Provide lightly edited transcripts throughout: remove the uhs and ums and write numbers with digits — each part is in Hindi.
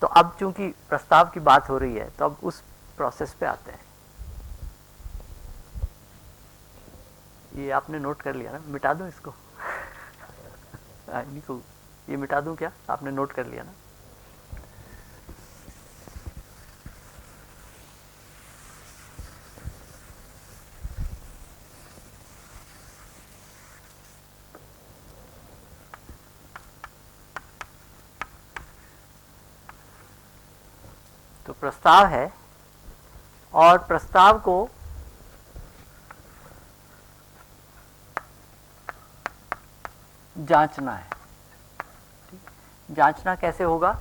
तो अब चूंकि प्रस्ताव की बात हो रही है तो अब उस प्रोसेस पे आते हैं। ये आपने नोट कर लिया ना, मिटा दूं इसको? इन्हीं को ये मिटा दूं क्या? आपने नोट कर लिया ना? तो प्रस्ताव है और प्रस्ताव को जांचना है। जांचना कैसे होगा?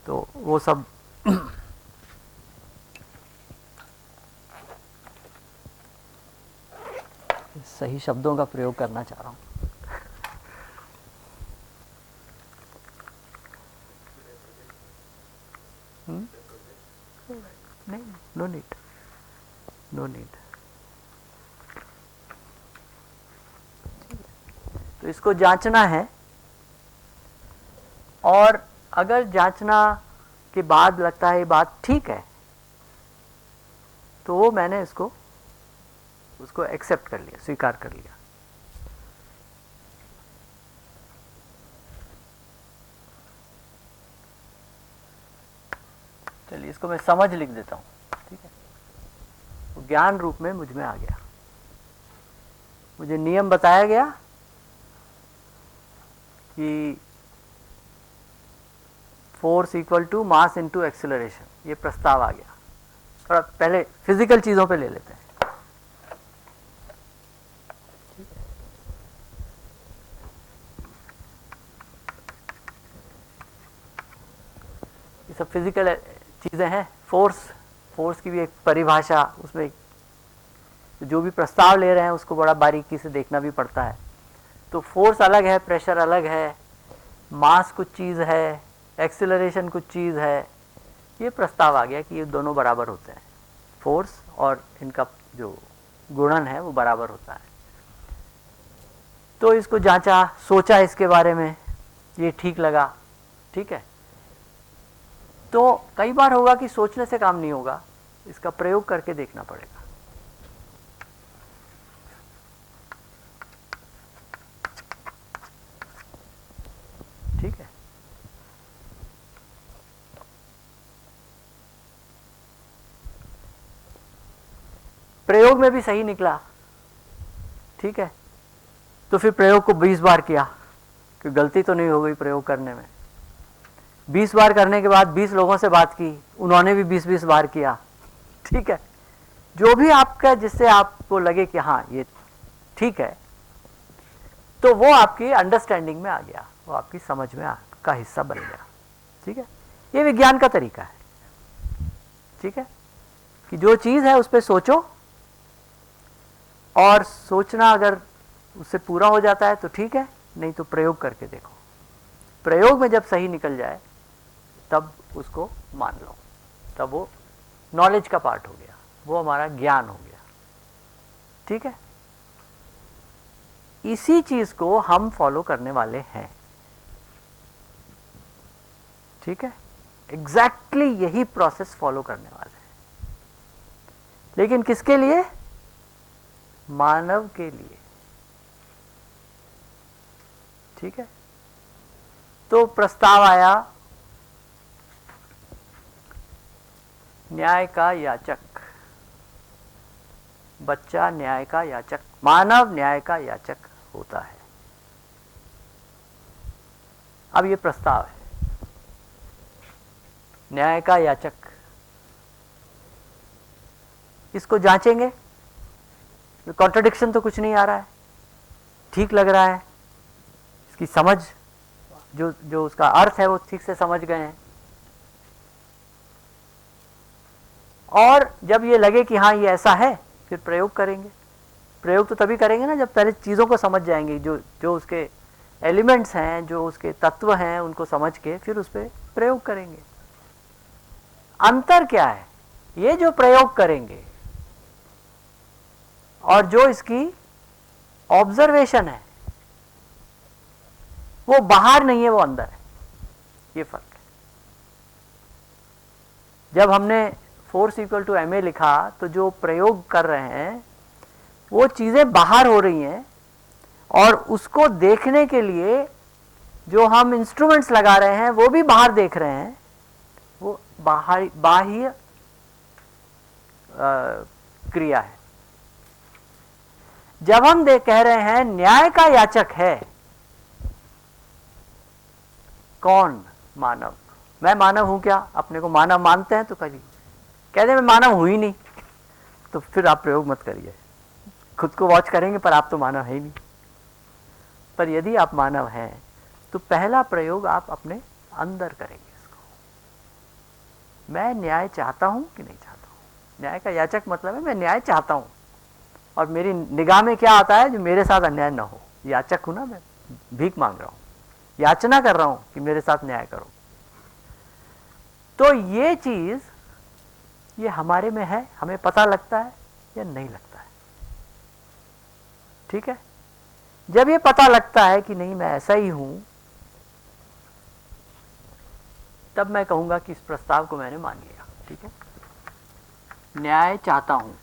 तो वो सब सही शब्दों का प्रयोग करना चाह रहा हूँ। नहीं, नो नीड, नो नीड। तो इसको जांचना है और अगर जांचना के बाद लगता है ये बात ठीक है तो वो मैंने उसको एक्सेप्ट कर लिया, स्वीकार कर लिया। चलिए इसको मैं समझ लिख देता हूँ, ठीक है? तो ज्ञान रूप में मुझ में आ गया, मुझे नियम बताया गया कि force equal to mass into acceleration, ये प्रस्ताव आ गया। थोड़ा पहले फिजिकल चीजों पे ले लेते हैं। ये सब फिजिकल चीजें हैं। फोर्स की भी एक परिभाषा, उसमें जो भी प्रस्ताव ले रहे हैं उसको बड़ा बारीकी से देखना भी पड़ता है। तो फोर्स अलग है, प्रेशर अलग है, मास कुछ चीज़ है, एक्सीलरेशन कुछ चीज़ है। ये प्रस्ताव आ गया कि ये दोनों बराबर होते हैं, फोर्स और इनका जो गुणन है वो बराबर होता है। तो इसको जांचा, सोचा इसके बारे में, ये ठीक लगा, ठीक है। तो कई बार होगा कि सोचने से काम नहीं होगा, इसका प्रयोग करके देखना पड़ेगा। ठीक है, प्रयोग में भी सही निकला, ठीक है। तो फिर प्रयोग को 20 बार किया, कि गलती तो नहीं हो गई प्रयोग करने में। 20 बार करने के बाद 20 लोगों से बात की, उन्होंने भी 20-20 बार किया, ठीक है। जो भी आपका, जिससे आपको लगे कि हाँ ये ठीक है, तो वो आपकी अंडरस्टैंडिंग में आ गया, वो आपकी समझ में का हिस्सा बन गया, ठीक है। ये विज्ञान का तरीका है, ठीक है, कि जो चीज़ है उस पर सोचो, और सोचना अगर उससे पूरा हो जाता है तो ठीक है, नहीं तो प्रयोग करके देखो। प्रयोग में जब सही निकल जाए तब उसको मान लो, तब वो नॉलेज का पार्ट हो गया, वो हमारा ज्ञान हो गया, ठीक है। इसी चीज को हम फॉलो करने वाले हैं, ठीक है। एग्जैक्टली यही प्रोसेस फॉलो करने वाले हैं, लेकिन किसके लिए? मानव के लिए, ठीक है। तो प्रस्ताव आया न्याय का याचक, बच्चा न्याय का याचक, मानव न्याय का याचक होता है। अब ये प्रस्ताव है, न्याय का याचक, इसको जांचेंगे, कॉन्ट्रडिक्शन तो कुछ नहीं आ रहा है, ठीक लग रहा है, इसकी समझ, जो उसका अर्थ है वो ठीक से समझ गए हैं। और जब ये लगे कि हाँ ये ऐसा है, फिर प्रयोग करेंगे। प्रयोग तो तभी करेंगे ना जब पहले चीज़ों को समझ जाएंगे, जो उसके एलिमेंट्स हैं, जो उसके तत्व हैं, उनको समझ के फिर उस पर प्रयोग करेंगे। अंतर क्या है? ये जो प्रयोग करेंगे और जो इसकी ऑब्जर्वेशन है वो बाहर नहीं है, वो अंदर है, ये फर्क है। जब हमने फोर्स इक्वल टू ma लिखा तो जो प्रयोग कर रहे हैं वो चीज़ें बाहर हो रही हैं, और उसको देखने के लिए जो हम इंस्ट्रूमेंट्स लगा रहे हैं वो भी बाहर देख रहे हैं। वो बाह्य क्रिया है। जब हम कह रहे हैं न्याय का याचक है कौन? मानव। मैं मानव हूं क्या? अपने को मानव मानते हैं तो करिए, कहते मैं मानव हूं ही नहीं तो फिर आप प्रयोग मत करिए। खुद को वॉच करेंगे पर आप तो मानव है ही नहीं। पर यदि आप मानव हैं तो पहला प्रयोग आप अपने अंदर करेंगे इसको, मैं न्याय चाहता हूं कि नहीं चाहता हूं। न्याय का याचक मतलब है मैं न्याय चाहता हूं, और मेरी निगाह में क्या आता है? जो मेरे साथ अन्याय ना हो। याचक हूं ना, मैं भीख मांग रहा हूं, याचना कर रहा हूं कि मेरे साथ न्याय करो। तो ये चीज ये हमारे में है, हमें पता लगता है या नहीं लगता है। ठीक है, जब ये पता लगता है कि नहीं मैं ऐसा ही हूं, तब मैं कहूंगा कि इस प्रस्ताव को मैंने मान लिया। ठीक है, न्याय चाहता हूं।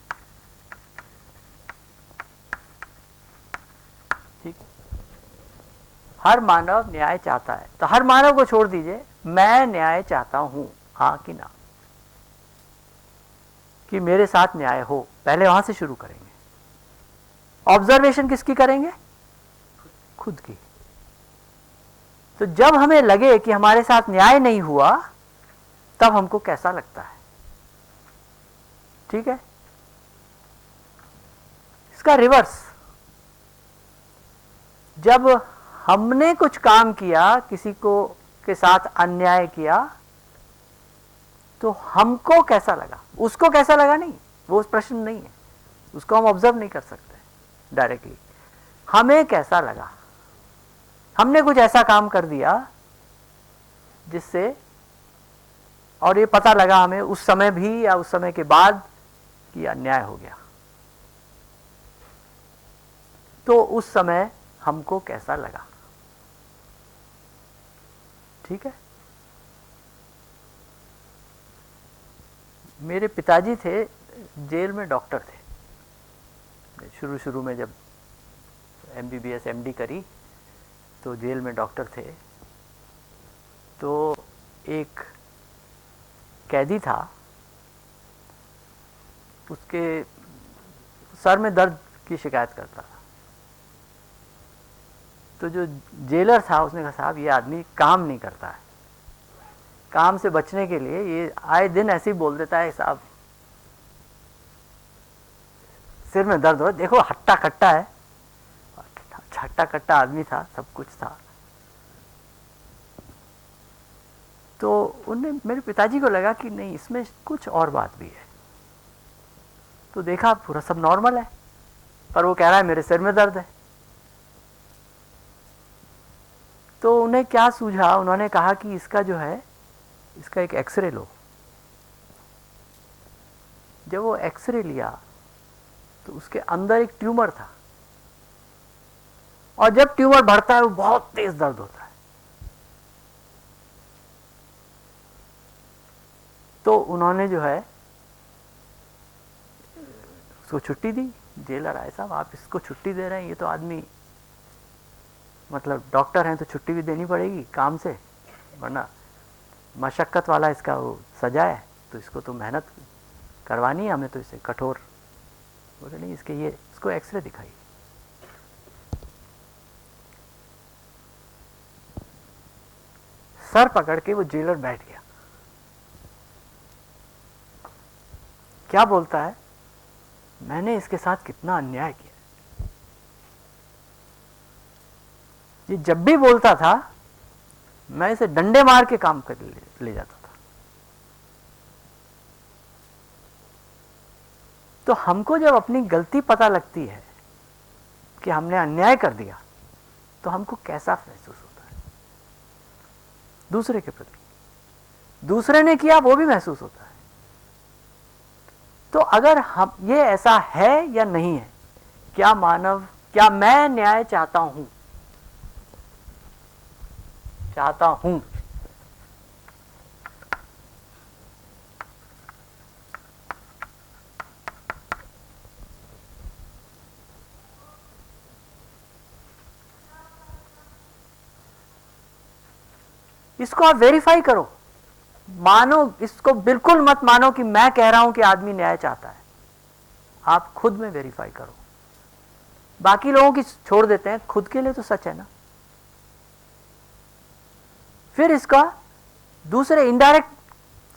ठीक, हर मानव न्याय चाहता है, तो हर मानव को छोड़ दीजिए, मैं न्याय चाहता हूं, हाँ कि ना, कि मेरे साथ न्याय हो। पहले वहां से शुरू करेंगे। ऑब्जर्वेशन किसकी करेंगे? खुद की। तो जब हमें लगे कि हमारे साथ न्याय नहीं हुआ, तब हमको कैसा लगता है। ठीक है, इसका रिवर्स, जब हमने कुछ काम किया, किसी को के साथ अन्याय किया, तो हमको कैसा लगा, उसको कैसा लगा नहीं, वो प्रश्न नहीं है, उसको हम ऑब्जर्व नहीं कर सकते डायरेक्टली। हमें कैसा लगा, हमने कुछ ऐसा काम कर दिया जिससे, और ये पता लगा हमें उस समय भी या उस समय के बाद कि अन्याय हो गया, तो उस समय हमको कैसा लगा। ठीक है, मेरे पिताजी थे, जेल में डॉक्टर थे। शुरू में जब MBBS MD करी तो जेल में डॉक्टर थे। तो एक कैदी था, उसके सर में दर्द की शिकायत करता था। तो जो जेलर था उसने कहा साहब ये आदमी काम नहीं करता है, काम से बचने के लिए ये आए दिन ऐसे ही बोल देता है साहब सिर में दर्द हो, देखो हट्टा कट्टा है। हट्टा कट्टा आदमी था, सब कुछ था। तो उन्हें, मेरे पिताजी को लगा कि नहीं इसमें कुछ और बात भी है। तो देखा पूरा सब नॉर्मल है, पर वो कह रहा है मेरे सिर में दर्द है। तो उन्हें क्या सूझा, उन्होंने कहा कि इसका जो है, इसका एक एक्सरे लो। जब वो एक्सरे लिया तो उसके अंदर एक ट्यूमर था, और जब ट्यूमर बढ़ता है वो बहुत तेज दर्द होता है। तो उन्होंने जो है उसको छुट्टी दी। जेलर आए साहब आप इसको छुट्टी दे रहे हैं, ये तो आदमी मतलब डॉक्टर हैं तो छुट्टी भी देनी पड़ेगी काम से, वरना मशक्कत वाला इसका वो सजा है, तो इसको तो मेहनत करवानी है हमें, तो इसे कठोर। बोले नहीं, इसके ये इसको एक्सरे दिखाई। सर पकड़ के वो जेलर बैठ गया। क्या बोलता है, मैंने इसके साथ कितना अन्याय किया। ये जब भी बोलता था मैं इसे डंडे मार के काम कर ले जाता था। तो हमको जब अपनी गलती पता लगती है कि हमने अन्याय कर दिया, तो हमको कैसा महसूस होता है दूसरे के प्रति। दूसरे ने किया वो भी महसूस होता है। तो अगर हम, ये ऐसा है या नहीं है, क्या मानव, क्या मैं न्याय चाहता हूं, इसको आप वेरीफाई करो, मानो, इसको बिल्कुल मत मानो कि मैं कह रहा हूं कि आदमी न्याय चाहता है, आप खुद में वेरीफाई करो। बाकी लोगों की छोड़ देते हैं, खुद के लिए तो सच है ना। फिर इसका दूसरे इनडायरेक्ट,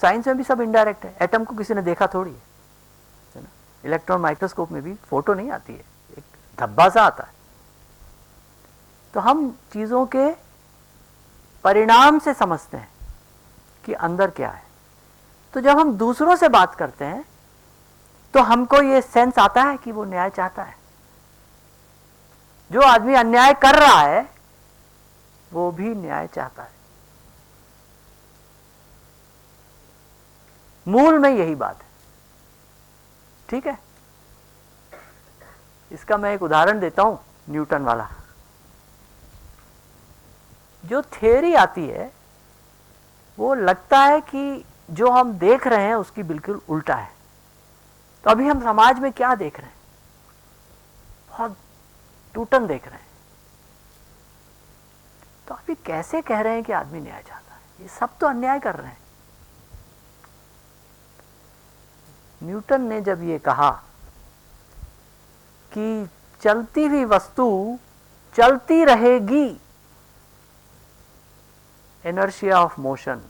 साइंस में भी सब इनडायरेक्ट है, एटम को किसी ने देखा थोड़ी है ना, इलेक्ट्रॉन माइक्रोस्कोप में भी फोटो नहीं आती है, एक धब्बा सा आता है। तो हम चीजों के परिणाम से समझते हैं कि अंदर क्या है। तो जब हम दूसरों से बात करते हैं तो हमको ये सेंस आता है कि वो न्याय चाहता है। जो आदमी अन्याय कर रहा है वो भी न्याय चाहता है। मूल में यही बात है, ठीक है। इसका मैं एक उदाहरण देता हूं, न्यूटन वाला। जो थियरी आती है वो लगता है कि जो हम देख रहे हैं उसकी बिल्कुल उल्टा है। तो अभी हम समाज में क्या देख रहे हैं, बहुत टूटन देख रहे हैं। तो अभी कैसे कह रहे हैं कि आदमी न्याय चाहता है, ये सब तो अन्याय कर रहे हैं। न्यूटन ने जब ये कहा कि चलती हुई वस्तु चलती रहेगी, इनर्शिया ऑफ मोशन,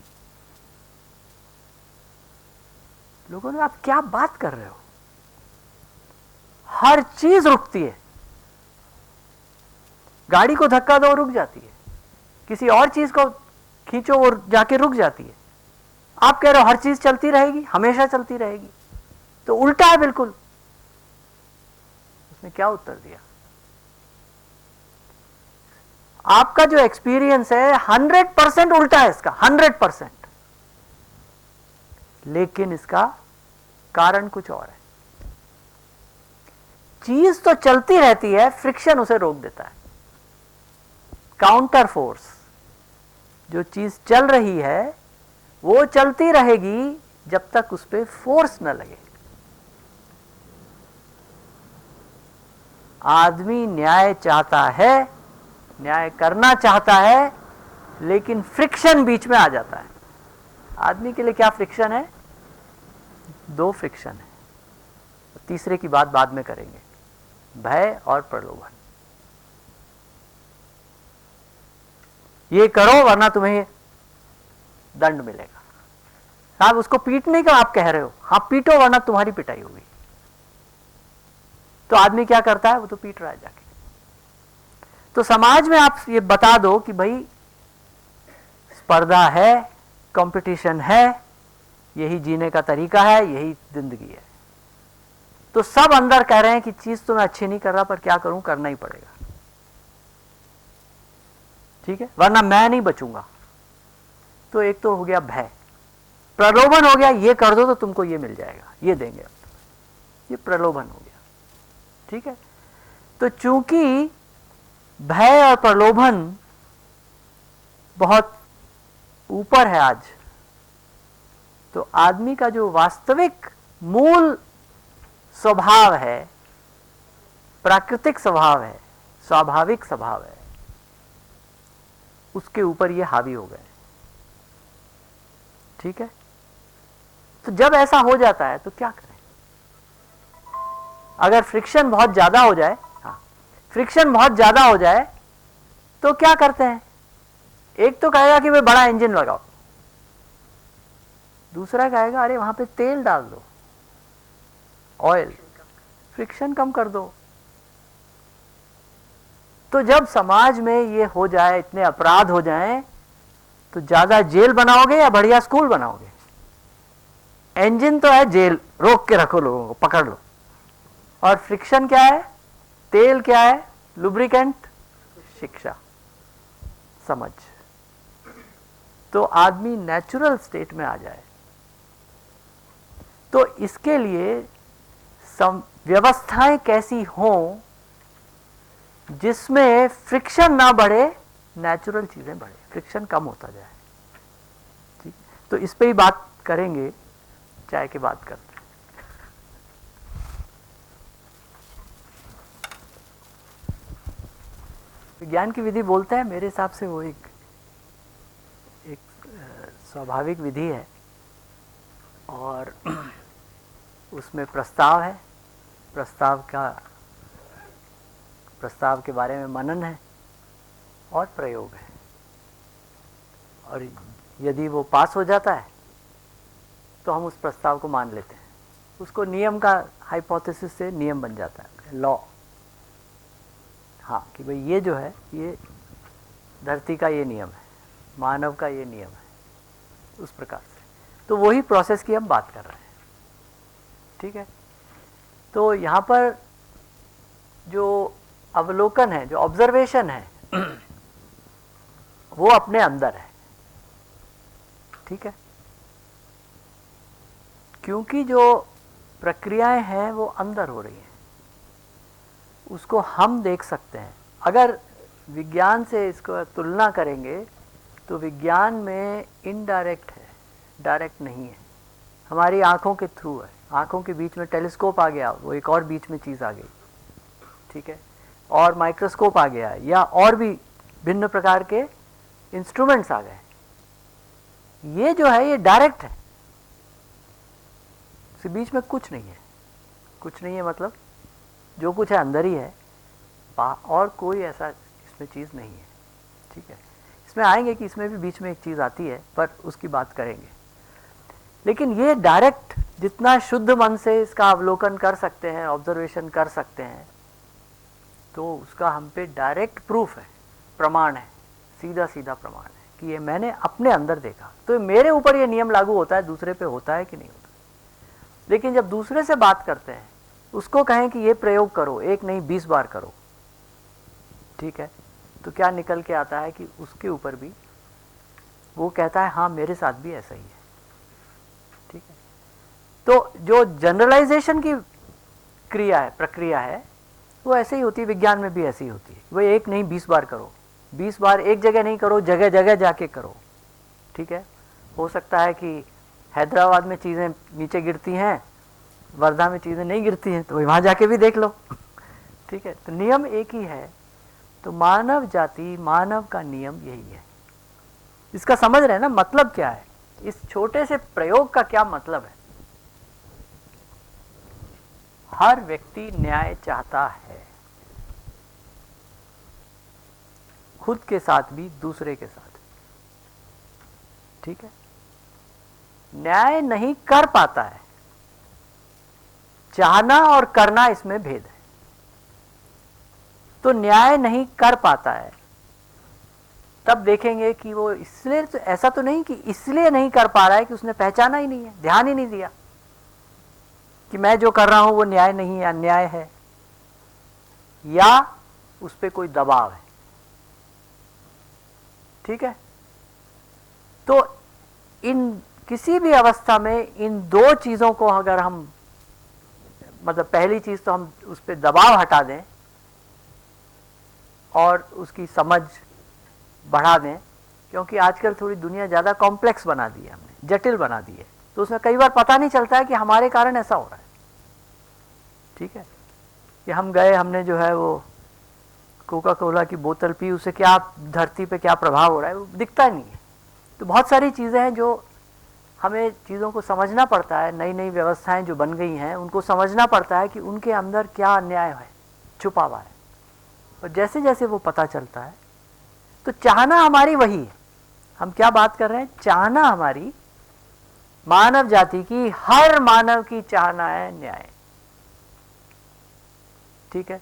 लोगों ने, आप क्या बात कर रहे हो, हर चीज रुकती है। गाड़ी को धक्का दो रुक जाती है, किसी और चीज को खींचो वो जाके रुक जाती है। आप कह रहे हो हर चीज चलती रहेगी, हमेशा चलती रहेगी, तो उल्टा है बिल्कुल। उसने क्या उत्तर दिया, आपका जो एक्सपीरियंस है 100% उल्टा है इसका, 100%, लेकिन इसका कारण कुछ और है। चीज तो चलती रहती है, फ्रिक्शन उसे रोक देता है। काउंटर फोर्स, जो चीज चल रही है वो चलती रहेगी जब तक उस पर फोर्स न लगे। आदमी न्याय चाहता है, न्याय करना चाहता है, लेकिन फ्रिक्शन बीच में आ जाता है। आदमी के लिए क्या फ्रिक्शन है, दो फ्रिक्शन है, तीसरे की बात बाद में करेंगे, भय और प्रलोभन। ये करो वरना तुम्हें दंड मिलेगा। साहब उसको पीटने का आप कह रहे हो, हाँ पीटो वरना तुम्हारी पिटाई होगी। तो आदमी क्या करता है, वो तो पीट रहा है जाके। तो समाज में आप ये बता दो कि भाई स्पर्धा है, कंपटीशन है, यही जीने का तरीका है, यही जिंदगी है। तो सब अंदर कह रहे हैं कि चीज तो मैं अच्छी नहीं कर रहा, पर क्या करूं, करना ही पड़ेगा, ठीक है, वरना मैं नहीं बचूंगा। तो एक तो हो गया भय, प्रलोभन हो गया, ये कर दो तो तुमको ये मिल जाएगा, ये देंगे, ये प्रलोभन हो गया, ठीक है। तो चूंकि भय और प्रलोभन बहुत ऊपर है आज, तो आदमी का जो वास्तविक मूल स्वभाव है, प्राकृतिक स्वभाव है, स्वाभाविक स्वभाव है, उसके ऊपर ये हावी हो गए, ठीक है। तो जब ऐसा हो जाता है तो क्या करें, अगर फ्रिक्शन बहुत ज्यादा हो जाए, हाँ फ्रिक्शन बहुत ज्यादा हो जाए तो क्या करते हैं, एक तो कहेगा कि भाई बड़ा इंजन लगाओ, दूसरा कहेगा अरे वहां पे तेल डाल दो, ऑयल, फ्रिक्शन कम कर दो। तो जब समाज में ये हो जाए, इतने अपराध हो जाएं, तो ज्यादा जेल बनाओगे या बढ़िया स्कूल बनाओगे? इंजन तो है जेल, रोक के रखो, लोगों को पकड़ लो। और फ्रिक्शन क्या है, तेल क्या है, लुब्रिकेंट, शिक्षा, समझ। तो आदमी नेचुरल स्टेट में आ जाए। तो इसके लिए व्यवस्थाएं कैसी हों जिसमें फ्रिक्शन ना बढ़े, नेचुरल चीजें बढ़े, फ्रिक्शन कम होता जाए, ठीक। तो इस पे ही बात करेंगे, चाय के बाद करते हैं। विज्ञान की विधि बोलते हैं, मेरे हिसाब से वो एक स्वाभाविक विधि है और उसमें प्रस्ताव है, प्रस्ताव के बारे में मनन है और प्रयोग है। और यदि वो पास हो जाता है तो हम उस प्रस्ताव को मान लेते हैं, उसको नियम का हाइपोथेसिस से नियम बन जाता है, लॉ। हाँ, कि भाई ये जो है ये धरती का ये नियम है, मानव का ये नियम है, उस प्रकार से। तो वही प्रोसेस की हम बात कर रहे हैं, ठीक है। तो यहाँ पर जो अवलोकन है, जो ऑब्जर्वेशन है वो अपने अंदर है, ठीक है। क्योंकि जो प्रक्रियाएं हैं वो अंदर हो रही हैं, उसको हम देख सकते हैं। अगर विज्ञान से इसको तुलना करेंगे तो विज्ञान में इनडायरेक्ट है, डायरेक्ट नहीं है, हमारी आँखों के थ्रू है। आँखों के बीच में टेलीस्कोप आ गया, वो एक और बीच में चीज़ आ गई, ठीक है, और माइक्रोस्कोप आ गया, या और भी भिन्न प्रकार के इंस्ट्रूमेंट्स आ गए। ये जो है ये डायरेक्ट है, इसके बीच में कुछ नहीं है। कुछ नहीं है मतलब जो कुछ है अंदर ही है, और कोई ऐसा इसमें चीज़ नहीं है, ठीक है। इसमें आएंगे कि इसमें भी बीच में एक चीज़ आती है, पर उसकी बात करेंगे। लेकिन ये डायरेक्ट, जितना शुद्ध मन से इसका अवलोकन कर सकते हैं, ऑब्जर्वेशन कर सकते हैं, तो उसका हम पे डायरेक्ट प्रूफ है, प्रमाण है, सीधा सीधा प्रमाण है कि ये मैंने अपने अंदर देखा। तो मेरे ऊपर ये नियम लागू होता है, दूसरे पे होता है कि नहीं होता। लेकिन जब दूसरे से बात करते हैं, उसको कहें कि ये प्रयोग करो, 1 नहीं 20 बार करो, ठीक है, तो क्या निकल के आता है कि उसके ऊपर भी वो कहता है हाँ मेरे साथ भी ऐसा ही है, ठीक है। तो जो जनरलाइजेशन की क्रिया है, प्रक्रिया है, वो ऐसे ही होती है, विज्ञान में भी ऐसी ही होती है। वो 1 नहीं 20 बार करो, 20 बार एक जगह नहीं करो, जगह जगह जाके करो, ठीक है। हो सकता है कि हैदराबाद में चीज़ें नीचे गिरती हैं, वर्धा में चीज़ें नहीं गिरती हैं, तो वहाँ जाके भी देख लो, ठीक है। तो नियम एक ही है। तो मानव जाति, मानव का नियम यही है। इसका समझ रहे हैं ना मतलब क्या है, इस छोटे से प्रयोग का क्या मतलब है। हर व्यक्ति न्याय चाहता है, खुद के साथ भी, दूसरे के साथ, ठीक है। न्याय नहीं कर पाता है, चाहना और करना इसमें भेद है। तो न्याय नहीं कर पाता है, तब देखेंगे कि वो इसलिए, तो ऐसा तो नहीं कि इसलिए नहीं कर पा रहा है कि उसने पहचाना ही नहीं है, ध्यान ही नहीं दिया कि मैं जो कर रहा हूं वो न्याय नहीं है, अन्याय है, या उस पर कोई दबाव है, ठीक है। तो इन किसी भी अवस्था में इन दो चीज़ों को अगर हम, मतलब पहली चीज़ तो हम उस पर दबाव हटा दें और उसकी समझ बढ़ा दें, क्योंकि आजकल थोड़ी दुनिया ज़्यादा कॉम्प्लेक्स बना दी है हमने, जटिल बना दी है, तो उसमें कई बार पता नहीं चलता है कि हमारे कारण ऐसा हो रहा है, ठीक है। कि हम गए, हमने जो है वो कोका कोला की बोतल पी, उससे क्या धरती पे क्या प्रभाव हो रहा है वो दिखता नहीं है। तो बहुत सारी चीज़ें हैं जो हमें चीज़ों को समझना पड़ता है, नई नई व्यवस्थाएं जो बन गई हैं उनको समझना पड़ता है कि उनके अंदर क्या अन्याय है, छुपा हुआ है। और जैसे जैसे वो पता चलता है, तो चाहना हमारी वही है। हम क्या बात कर रहे हैं, चाहना हमारी, मानव जाति की, हर मानव की चाहना है न्याय, ठीक है।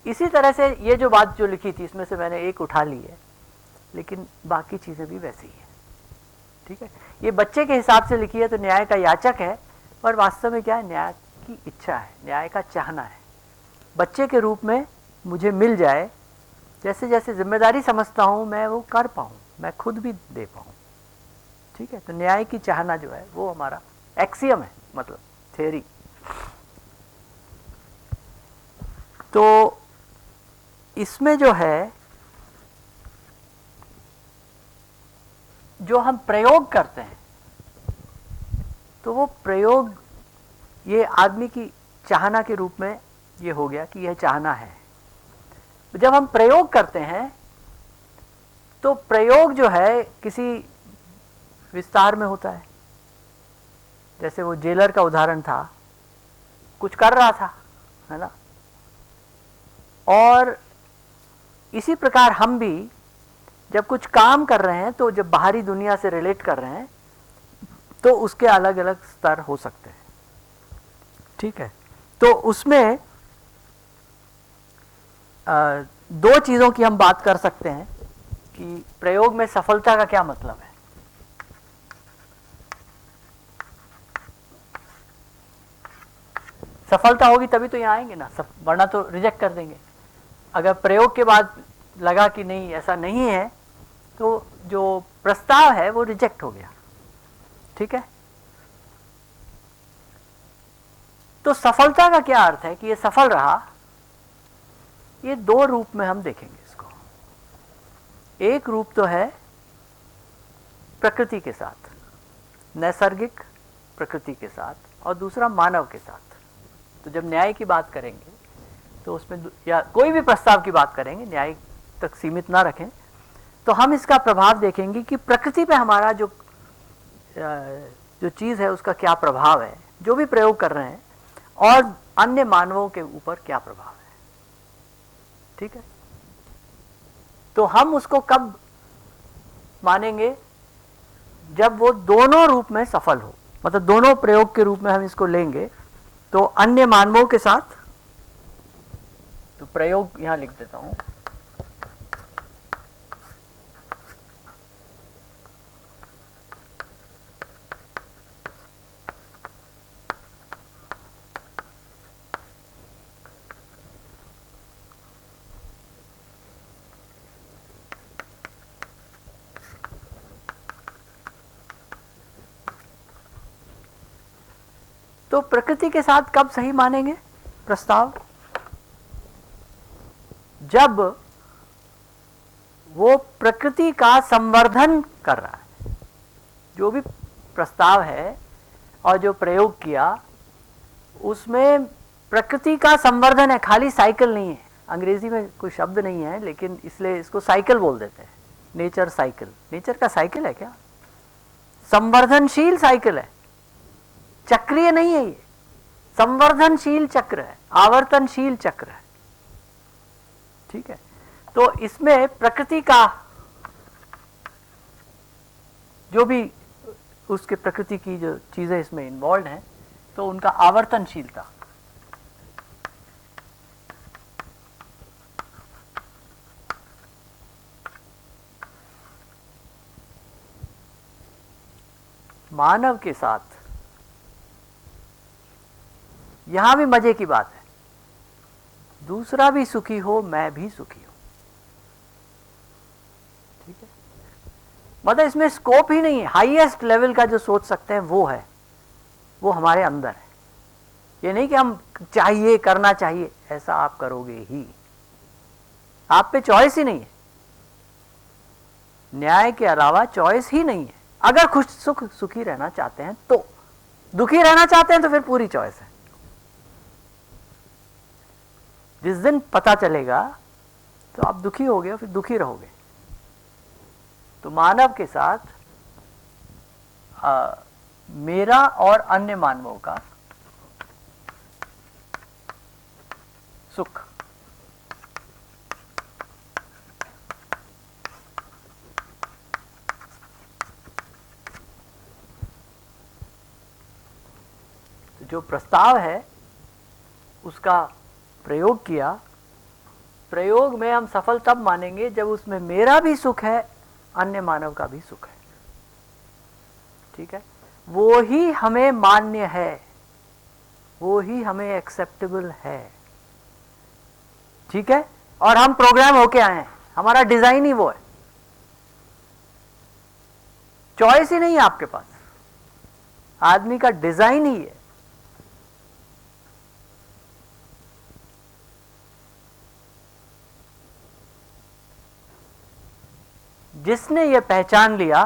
इसी तरह से ये जो बात जो लिखी थी, इसमें से मैंने एक उठा ली है, लेकिन बाकी चीज़ें भी वैसी ही है, ठीक है। ये बच्चे के हिसाब से लिखी है तो न्याय का याचक है, पर वास्तव में क्या है, न्याय की इच्छा है, न्याय का चाहना है। बच्चे के रूप में मुझे मिल जाए, जैसे जैसे जिम्मेदारी समझता हूँ मैं वो कर पाऊँ, मैं खुद भी दे पाऊँ, ठीक है। तो न्याय की चाहना जो है वो हमारा एक्सियम है, मतलब थ्योरी। तो इसमें जो है, जो हम प्रयोग करते हैं, तो वो प्रयोग ये आदमी की चाहना के रूप में ये हो गया कि यह चाहना है। जब हम प्रयोग करते हैं तो प्रयोग जो है किसी विस्तार में होता है। जैसे वो जेलर का उदाहरण था, कुछ कर रहा था, है ना। और इसी प्रकार हम भी जब कुछ काम कर रहे हैं तो जब बाहरी दुनिया से रिलेट कर रहे हैं तो उसके अलग अलग स्तर हो सकते हैं, ठीक है। तो उसमें दो चीज़ों की हम बात कर सकते हैं कि प्रयोग में सफलता का क्या मतलब है। सफलता होगी तभी तो यहाँ आएंगे ना, वरना तो रिजेक्ट कर देंगे। अगर प्रयोग के बाद लगा कि नहीं ऐसा नहीं है तो जो प्रस्ताव है वो रिजेक्ट हो गया, ठीक है। तो सफलता का क्या अर्थ है कि ये सफल रहा, ये दो रूप में हम देखेंगे इसको। एक रूप तो है प्रकृति के साथ, नैसर्गिक प्रकृति के साथ, और दूसरा मानव के साथ। तो जब न्याय की बात करेंगे तो उसमें या कोई भी प्रस्ताव की बात करेंगे, न्याय तक सीमित ना रखें, तो हम इसका प्रभाव देखेंगे कि प्रकृति पे हमारा जो चीज़ है उसका क्या प्रभाव है, जो भी प्रयोग कर रहे हैं, और अन्य मानवों के ऊपर क्या प्रभाव है, ठीक है। तो हम उसको कब मानेंगे, जब वो दोनों रूप में सफल हो, मतलब दोनों प्रयोग के रूप में हम इसको लेंगे। तो अन्य मानवों के साथ, तो प्रयोग यहां लिख देता हूं, तो प्रकृति के साथ कब सही मानेंगे प्रस्ताव, जब वो प्रकृति का संवर्धन कर रहा है। जो भी प्रस्ताव है और जो प्रयोग किया उसमें प्रकृति का संवर्धन है, खाली साइकिल नहीं है। अंग्रेजी में कोई शब्द नहीं है लेकिन इसलिए इसको साइकिल बोल देते हैं, नेचर साइकिल। नेचर का साइकिल है क्या, संवर्धनशील साइकिल है, चक्रीय नहीं है, ये संवर्धनशील चक्र है, आवर्तनशील चक्र है, ठीक है। तो इसमें प्रकृति का जो भी उसके प्रकृति की जो चीजें इसमें इन्वॉल्व हैं, तो उनका आवर्तनशीलता, मानव के साथ यहां भी मजे की बात है, दूसरा भी सुखी हो मैं भी सुखी हूं, ठीक है। मतलब इसमें स्कोप ही नहीं है, हाईएस्ट लेवल का जो सोच सकते हैं वो है, वो हमारे अंदर है। ये नहीं कि हम चाहिए करना चाहिए, ऐसा आप करोगे ही, आप पे चॉइस ही नहीं है, न्याय के अलावा चॉइस ही नहीं है। अगर खुश सुखी रहना चाहते हैं तो, दुखी रहना चाहते हैं तो फिर पूरी चॉइस है। जिस दिन पता चलेगा तो आप दुखी हो गए, फिर दुखी रहोगे। तो मानव के साथ मेरा और अन्य मानवों का सुख, तो जो प्रस्ताव है उसका प्रयोग किया, प्रयोग में हम सफल तब मानेंगे जब उसमें मेरा भी सुख है, अन्य मानव का भी सुख है, ठीक है। वो ही हमें मान्य है, वो ही हमें एक्सेप्टेबल है, ठीक है। और हम प्रोग्राम होके आए हैं, हमारा डिजाइन ही वो है, चॉइस ही नहीं है आपके पास, आदमी का डिजाइन ही है। जिसने ये पहचान लिया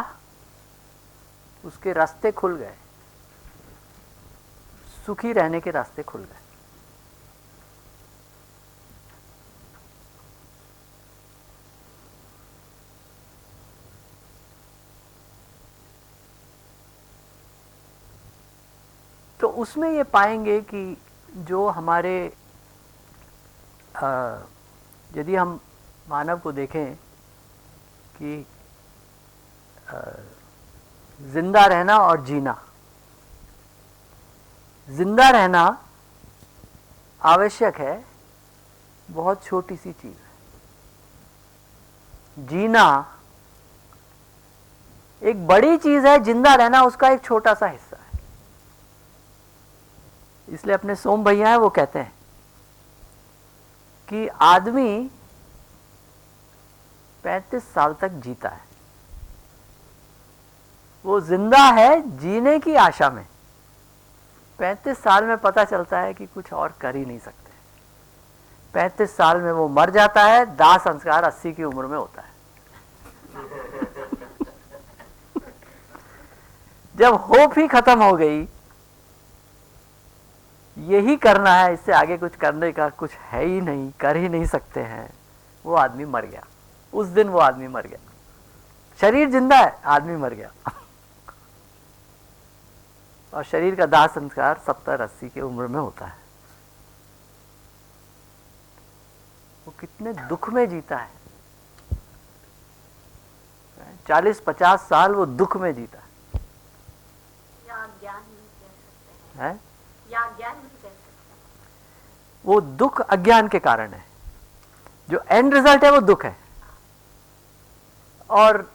उसके रास्ते खुल गए, सुखी रहने के रास्ते खुल गए। तो उसमें ये पाएंगे कि जो हमारे यदि हम मानव को देखें कि जिंदा रहना और जीना, जिंदा रहना आवश्यक है, बहुत छोटी सी चीज है। जीना एक बड़ी चीज है, जिंदा रहना उसका एक छोटा सा हिस्सा है। इसलिए अपने सोम भैया हैं वो कहते हैं कि आदमी 35 साल तक जीता है, वो जिंदा है जीने की आशा में। 35 साल में पता चलता है कि कुछ और कर ही नहीं सकते। 35 साल में वो मर जाता है, दाह संस्कार 80 की उम्र में होता है। जब होप ही खत्म हो गई, यही करना है, इससे आगे कुछ करने का कुछ है ही नहीं, कर ही नहीं सकते हैं, वो आदमी मर गया। उस दिन वो आदमी मर गया। शरीर जिंदा है, आदमी मर गया। और शरीर का दाह संस्कार 70-80 की उम्र में होता है। वो कितने दुख में जीता है। 40-50 साल वो दुख में जीता है। या ज्ञान नहीं कह सकते है? या ज्ञान नहीं कह सकते। वो दुख अज्ञान के कारण है। जो एंड रिजल्ट है वो दुख है। और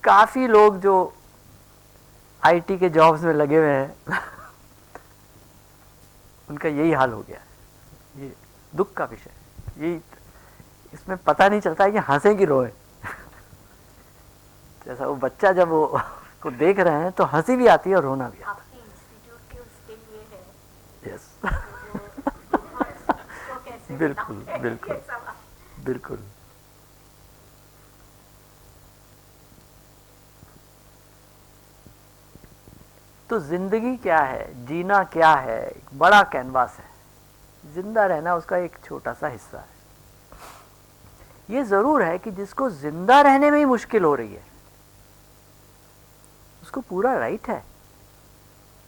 काफी लोग जो आईटी के जॉब्स में लगे हुए हैं उनका यही हाल हो गया है। ये दुख का विषय, यही इसमें पता नहीं चलता है कि हंसे कि रोए। जैसा वो बच्चा जब वो को देख रहे हैं तो हंसी भी आती है और रोना भी आता आपके इंस्टीट्यूट की उसके लिए है। है। यस, तो वो कैसे बिल्कुल बताते हैं बिल्कुल ये सवाल। बिल्कुल। तो जिंदगी क्या है, जीना क्या है, एक बड़ा कैनवास है। जिंदा रहना उसका एक छोटा सा हिस्सा है। ये जरूर है कि जिसको जिंदा रहने में ही मुश्किल हो रही है, उसको पूरा राइट है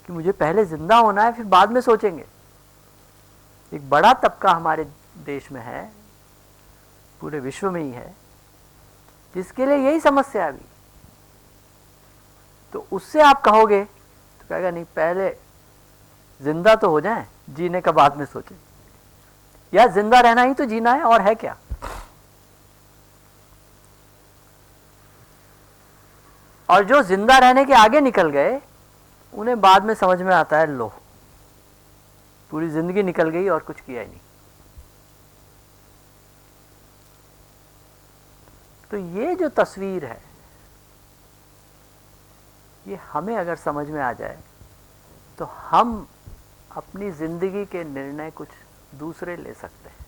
कि मुझे पहले जिंदा होना है, फिर बाद में सोचेंगे। एक बड़ा तबका हमारे देश में है, पूरे विश्व में ही है, जिसके लिए यही समस्या है अभी। तो उससे आप कहोगे तो कहेगा नहीं, पहले जिंदा तो हो जाए, जीने का बाद में सोचें। या जिंदा रहना ही तो जीना है, और है क्या। और जो जिंदा रहने के आगे निकल गए, उन्हें बाद में समझ में आता है, लो पूरी जिंदगी निकल गई और कुछ किया ही नहीं। तो ये जो तस्वीर है, ये हमें अगर समझ में आ जाए तो हम अपनी जिंदगी के निर्णय कुछ दूसरे ले सकते हैं।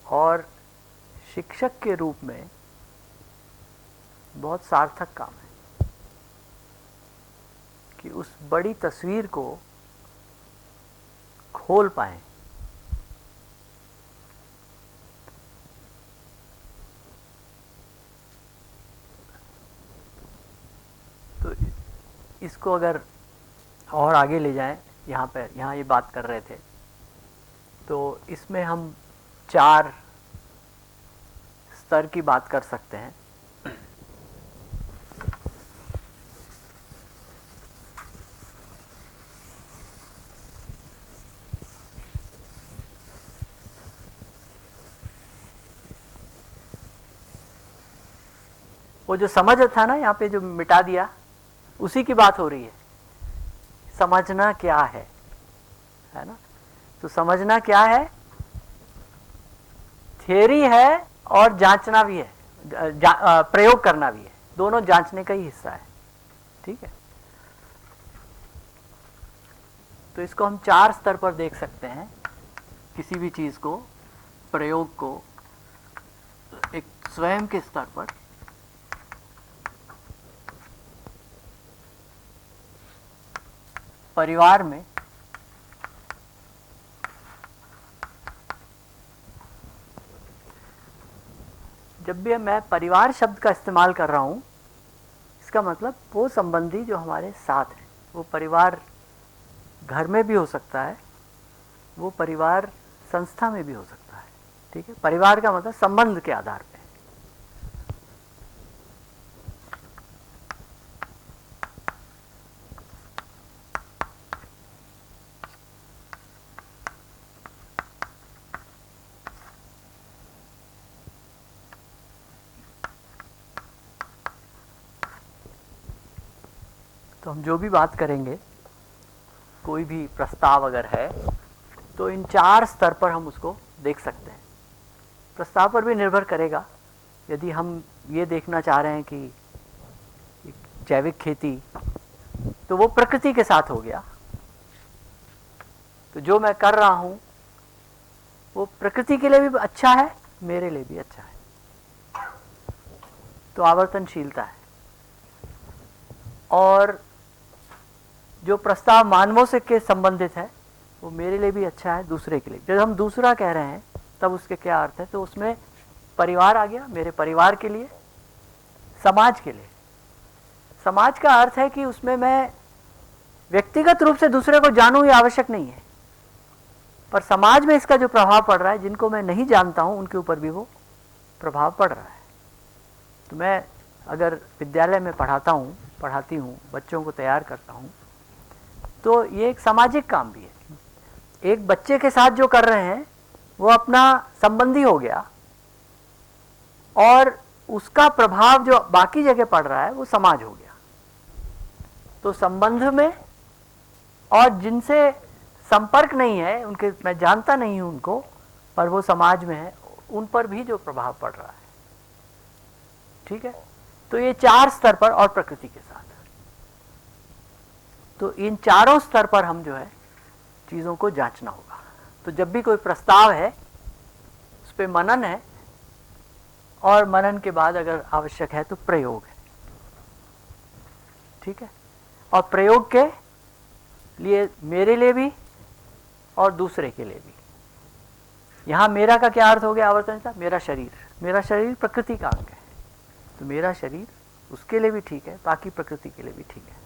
और शिक्षक के रूप में बहुत सार्थक काम है कि उस बड़ी तस्वीर को खोल पाएं। तो इसको अगर और आगे ले जाएं, यहाँ ये बात कर रहे थे, तो इसमें हम 4 स्तर की बात कर सकते हैं। वो जो समझ था ना, यहाँ पे जो मिटा दिया, उसी की बात हो रही है। समझना क्या है ना। तो समझना क्या है, थियरी है और जांचना भी है, प्रयोग करना भी है। दोनों जांचने का ही हिस्सा है। ठीक है। तो इसको हम 4 स्तर पर देख सकते हैं। किसी भी चीज को, प्रयोग को एक स्वयं के स्तर पर, परिवार में, जब भी मैं परिवार शब्द का इस्तेमाल कर रहा हूं, इसका मतलब वो संबंधी जो हमारे साथ है, वो परिवार घर में भी हो सकता है, वो परिवार संस्था में भी हो सकता है। ठीक है, परिवार का मतलब संबंध के आधार पे। तो हम जो भी बात करेंगे, कोई भी प्रस्ताव अगर है तो इन 4 स्तर पर हम उसको देख सकते हैं। प्रस्ताव पर भी निर्भर करेगा। यदि हम ये देखना चाह रहे हैं कि जैविक खेती, तो वो प्रकृति के साथ हो गया। तो जो मैं कर रहा हूँ वो प्रकृति के लिए भी अच्छा है, मेरे लिए भी अच्छा है, तो आवर्तनशीलता है। और जो प्रस्ताव मानवों से के संबंधित है वो मेरे लिए भी अच्छा है, दूसरे के लिए। जब हम दूसरा कह रहे हैं तब उसके क्या अर्थ है, तो उसमें परिवार आ गया, मेरे परिवार के लिए, समाज के लिए। समाज का अर्थ है कि उसमें मैं व्यक्तिगत रूप से दूसरे को जानूं, ये आवश्यक नहीं है, पर समाज में इसका जो प्रभाव पड़ रहा है, जिनको मैं नहीं जानता हूं उनके ऊपर भी वो प्रभाव पड़ रहा है। तो मैं अगर विद्यालय में पढ़ाती हूँ, बच्चों को तैयार करता हूँ, तो ये एक सामाजिक काम भी है। एक बच्चे के साथ जो कर रहे हैं वो अपना संबंधी हो गया, और उसका प्रभाव जो बाकी जगह पड़ रहा है वो समाज हो गया। तो संबंध में, और जिनसे संपर्क नहीं है, उनके मैं जानता नहीं हूं उनको, पर वो समाज में है, उन पर भी जो प्रभाव पड़ रहा है। ठीक है, तो ये 4 स्तर पर, और प्रकृति के साथ। तो इन चारों स्तर पर हम जो है चीज़ों को जांचना होगा। तो जब भी कोई प्रस्ताव है उस पर मनन है, और मनन के बाद अगर आवश्यक है तो प्रयोग है। ठीक है, और प्रयोग के लिए मेरे लिए भी और दूसरे के लिए भी। यहाँ मेरा का क्या अर्थ हो गया आवर्तनता? मेरा शरीर प्रकृति का अंग है, तो मेरा शरीर उसके लिए भी ठीक है, बाकी प्रकृति के लिए भी ठीक है।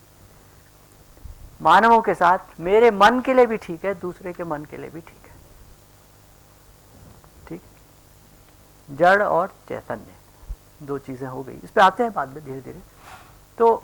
मानवों के साथ मेरे मन के लिए भी ठीक है, दूसरे के मन के लिए भी ठीक है। ठीक, जड़ और चैतन्य 2 चीजें हो गई। इस पे आते हैं बाद में धीरे धीरे। तो